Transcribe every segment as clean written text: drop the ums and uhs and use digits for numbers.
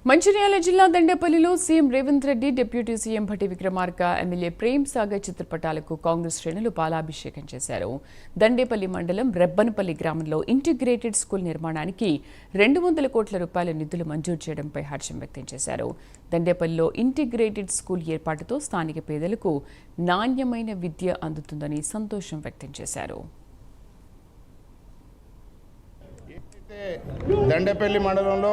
మంచిర్యాల జిల్లా దండేపల్లిలో CM Revanth Reddy, deputy CM Bhatti Vikramarka, MLA Prem Sagar చిత్రపటాలకు కాంగ్రెస్ శ్రేణులు పాలాభిషేకం చేశారు. దండేపల్లి మండలం రెబ్బనపల్లి గ్రామంలో ఇంటిగ్రేటెడ్ స్కూల్ నిర్మాణానికి 200 కోట్ల రూపాయల నిధులు మంజూరు చేయడంపై హర్షం వ్యక్తం చేశారు. దండేపల్లిలో ఇంటిగ్రేటెడ్ స్కూల్ ఏర్పాటుతో స్థానిక పేదలకు నాణ్యమైన విద్య అందుతుందని సంతోషం వ్యక్తం చేశారు. దండేపల్లి మండలంలో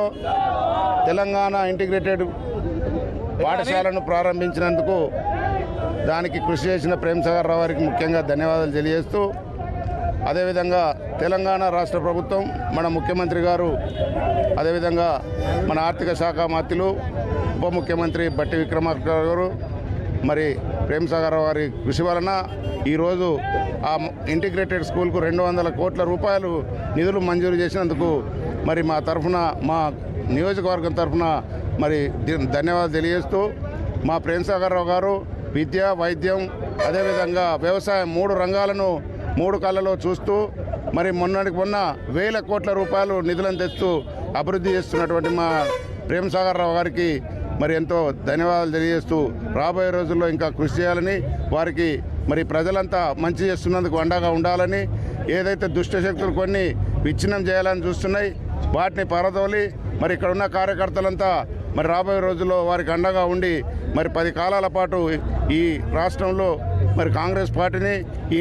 తెలంగాణ ఇంటిగ్రేటెడ్ పాఠశాలను ప్రారంభించినందుకు దానికి కృషి చేసిన ప్రేమ్ సాగర్ రావు గారికి ముఖ్యంగా ధన్యవాదాలు తెలియజేస్తూ, అదేవిధంగా తెలంగాణ రాష్ట్ర ప్రభుత్వం, మన ముఖ్యమంత్రి గారు, అదేవిధంగా మన ఆర్థిక శాఖ మంత్రులు, ఉప ముఖ్యమంత్రి భట్టి విక్రమార్క గారు, మరి ప్రేమ్ సాగర్ రావు గారి కృషి వలన ఈరోజు ఆ ఇంటిగ్రేటెడ్ స్కూల్కు 200 కోట్ల రూపాయలు నిధులు మంజూరు చేసినందుకు మరి మా తరఫున, మా నియోజకవర్గం తరఫున మరి ధన్యవాదాలు తెలియజేస్తూ, మా ప్రేమ్ సాగర్ రావు గారు విద్య, వైద్యం, అదేవిధంగా వ్యవసాయం 3 రంగాలను 3 కళ్ళలో చూస్తూ మరి మొన్నటికి మొన్న 1000 కోట్ల రూపాయలు నిధులను తెస్తూ అభివృద్ధి చేస్తున్నటువంటి మా ప్రేమ్ సాగర్ రావు గారికి మరి ఎంతో ధన్యవాదాలు తెలియజేస్తూ, రాబోయే రోజుల్లో ఇంకా కృషి చేయాలని, వారికి మరి ప్రజలంతా మంచి చేస్తున్నందుకు అండగా ఉండాలని, ఏదైతే దుష్టశక్తులు కొన్ని విచ్ఛిన్నం చేయాలని చూస్తున్నాయి వాటిని పారదోలి మరి ఇక్కడ ఉన్న కార్యకర్తలంతా మరి రాబోయే రోజుల్లో వారికి అండగా ఉండి మరి 10 కాలాల పాటు ఈ రాష్ట్రంలో మరి కాంగ్రెస్ పార్టీని ఈ